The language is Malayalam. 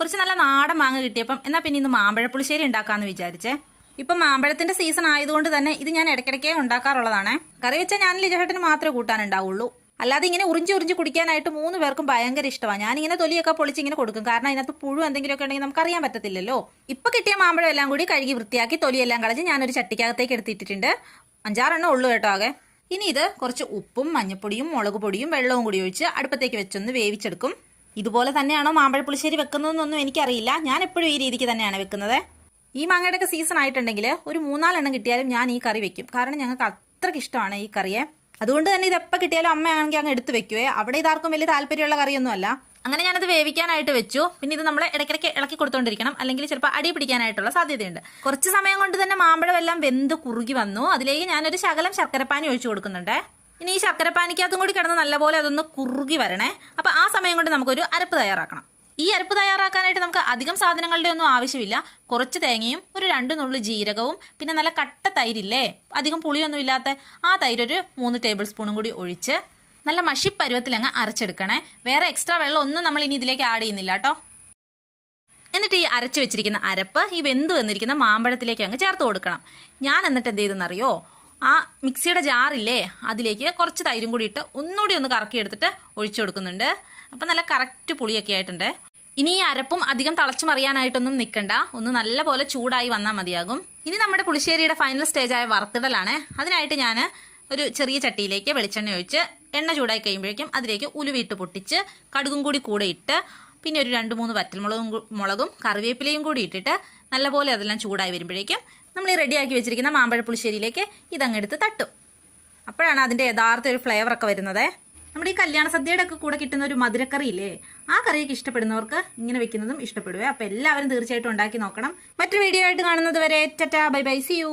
കുറച്ച് നല്ല നാടൻ മാങ്ങ കിട്ടിയപ്പം എന്നാ പിന്നെ ഇന്ന് മാമ്പഴ പുളിശ്ശേരി ഉണ്ടാക്കാന്ന് വിചാരിച്ചേ. ഇപ്പം മാമ്പഴത്തിന്റെ സീസൺ ആയതുകൊണ്ട് തന്നെ ഇത് ഞാൻ ഇടയ്ക്കിടയ്ക്കേ ഉണ്ടാക്കാറുള്ളതാണ്. കറി വെച്ചാൽ ഞാൻ ലിജഹേട്ടന് മാത്രമേ കൂട്ടാനുണ്ടാവുള്ളൂ. അല്ലാതെ ഇങ്ങനെ ഉറിഞ്ച് കുടിക്കാനായിട്ട് 3 പേർക്കും ഭയങ്കര ഇഷ്ടമാണ്. ഞാനിങ്ങനെ തൊലിയൊക്കെ പൊളിച്ച് ഇങ്ങനെ കൊടുക്കും. കാരണം അതിനകത്ത് പുഴു എന്തെങ്കിലുമൊക്കെ ഉണ്ടെങ്കിൽ നമുക്ക് അറിയാൻ പറ്റത്തില്ലല്ലോ. ഇപ്പൊ കിട്ടിയ മാമ്പഴം എല്ലാം കൂടി കഴുകി വൃത്തിയാക്കി തൊലിയെല്ലാം കളഞ്ഞ് ഞാനൊരു ചട്ടിക്കകത്തേക്ക് എടുത്തിട്ടിട്ടുണ്ട്. 5-6 എണ്ണം ഉള്ളൂ കേട്ടോ ആകെ. ഇനി ഇത് കുറച്ച് ഉപ്പും മഞ്ഞപ്പൊടിയും മുളക് പൊടിയും വെള്ളവും കൂടി ഒഴിച്ച് അടുപ്പത്തേക്ക് വെച്ചൊന്ന് വേവിച്ചെടുക്കും. ഇതുപോലെ തന്നെയാണോ മാമ്പഴ പുളിശ്ശേരി വെക്കുന്നതെന്നൊന്നും എനിക്കറിയില്ല. ഞാൻ എപ്പോഴും ഈ രീതിക്ക് തന്നെയാണ് വെക്കുന്നത്. ഈ മാങ്ങയുടെയൊക്കെ സീസൺ ആയിട്ടുണ്ടെങ്കിൽ ഒരു 3-4 എണ്ണം കിട്ടിയാലും ഞാൻ ഈ കറി വെക്കും. കാരണം ഞങ്ങൾക്ക് അത്രയ്ക്ക് ഇഷ്ടമാണ് ഈ കറിയെ. അതുകൊണ്ട് തന്നെ ഇതെപ്പോൾ കിട്ടിയാലും അമ്മയാണെങ്കിൽ അങ്ങ് എടുത്ത് വെക്കുവേ. അവിടെ ഇതാർക്കും വലിയ താല്പര്യമുള്ള കറിയൊന്നും അല്ല. അങ്ങനെ ഞാനത് വേവിക്കാനായിട്ട് വെച്ചു. പിന്നെ ഇത് നമ്മൾ ഇടയ്ക്കിടയ്ക്ക് ഇളക്കി കൊടുത്തോണ്ടിരിക്കണം, അല്ലെങ്കിൽ ചിലപ്പോൾ അടി പിടിക്കാനായിട്ടുള്ള സാധ്യതയുണ്ട്. കുറച്ച് സമയം കൊണ്ട് തന്നെ മാമ്പഴം എല്ലാം വെന്ത് കുറുകി വന്നു. അതിലേക്ക് ഞാനൊരു ശകലം ശർക്കരപ്പാനി ഒഴിച്ചു കൊടുക്കുന്നുണ്ട്. ഇനി ഈ ശർക്കരപ്പാനിക്കകത്തും കൂടി കിടന്ന് നല്ലപോലെ അതൊന്ന് കുറുകി വരണേ. അപ്പൊ ആ സമയം കൊണ്ട് നമുക്കൊരു അരപ്പ് തയ്യാറാക്കണം. ഈ അരപ്പ് തയ്യാറാക്കാനായിട്ട് നമുക്ക് അധികം സാധനങ്ങളുടെ ഒന്നും ആവശ്യമില്ല. കുറച്ച് തേങ്ങയും ഒരു 2 നുള്ളു ജീരകവും പിന്നെ നല്ല കട്ട തൈരില്ലേ, അധികം പുളിയൊന്നും ഇല്ലാത്ത ആ തൈര് ഒരു 3 ടേബിൾ സ്പൂണും കൂടി ഒഴിച്ച് നല്ല മഷി പരുവത്തിലങ്ങ് അരച്ചെടുക്കണേ. വേറെ എക്സ്ട്രാ വെള്ളം ഒന്നും നമ്മൾ ഇനി ഇതിലേക്ക് ആഡ് ചെയ്യുന്നില്ല കേട്ടോ. എന്നിട്ട് ഈ അരച്ചു വെച്ചിരിക്കുന്ന അരപ്പ് ഈ വെന്ത് വന്നിരിക്കുന്ന മാമ്പഴത്തിലേക്ക് അങ്ങ് ചേർത്ത് കൊടുക്കണം. ഞാൻ എന്നിട്ട് എന്ത് ചെയ്തെന്നറിയോ, ആ മിക്സിയുടെ ജാറില്ലേ അതിലേക്ക് കുറച്ച് തൈരും കൂടി ഇട്ട് ഒന്നുകൂടി ഒന്ന് കറക്കി എടുത്തിട്ട് ഒഴിച്ചു കൊടുക്കുന്നുണ്ട്. അപ്പം നല്ല കറക്റ്റ് പുളിയൊക്കെ ആയിട്ടുണ്ട്. ഇനി ഈ അരപ്പും അധികം തിളച്ചു മറിയാനായിട്ടൊന്നും നിൽക്കണ്ട, ഒന്ന് നല്ല പോലെ ചൂടായി വന്നാൽ മതിയാകും. ഇനി നമ്മുടെ പുളിശ്ശേരിയുടെ ഫൈനൽ സ്റ്റേജായ വറുത്തിടലാണ്. അതിനായിട്ട് ഞാൻ ഒരു ചെറിയ ചട്ടിയിലേക്ക് വെളിച്ചെണ്ണ ഒഴിച്ച് എണ്ണ ചൂടായി കഴിയുമ്പോഴേക്കും അതിലേക്ക് ഉലുവിട്ട് പൊട്ടിച്ച് കടുകും കൂടെ ഇട്ട് പിന്നെ ഒരു 2-3 വറ്റൽമുളകും കറിവേപ്പിലയും കൂടി ഇട്ടിട്ട് നല്ലപോലെ അതെല്ലാം ചൂടായി വരുമ്പോഴേക്കും നമ്മൾ ഈ റെഡിയാക്കി വെച്ചിരിക്കുന്ന മാമ്പഴ പുളിശ്ശേരിയിലേക്ക് ഇതങ്ങെടുത്ത് തട്ടും. അപ്പോഴാണ് അതിൻ്റെ യഥാർത്ഥ ഒരു ഫ്ലേവറൊക്കെ വരുന്നത്. നമ്മുടെ ഈ കല്യാണ സദ്യയുടെ ഒക്കെ കൂടെ കിട്ടുന്ന ഒരു മധുരക്കറി ഇല്ലേ, ആ കറിയൊക്കെ ഇഷ്ടപ്പെടുന്നവർക്ക് ഇങ്ങനെ വെക്കുന്നതും ഇഷ്ടപ്പെടുവേ. അപ്പോൾ എല്ലാവരും തീർച്ചയായിട്ടും ഉണ്ടാക്കി നോക്കണം. മറ്റൊരു വീഡിയോ ആയിട്ട് കാണുന്നത് വരെ tata bye bye, see U.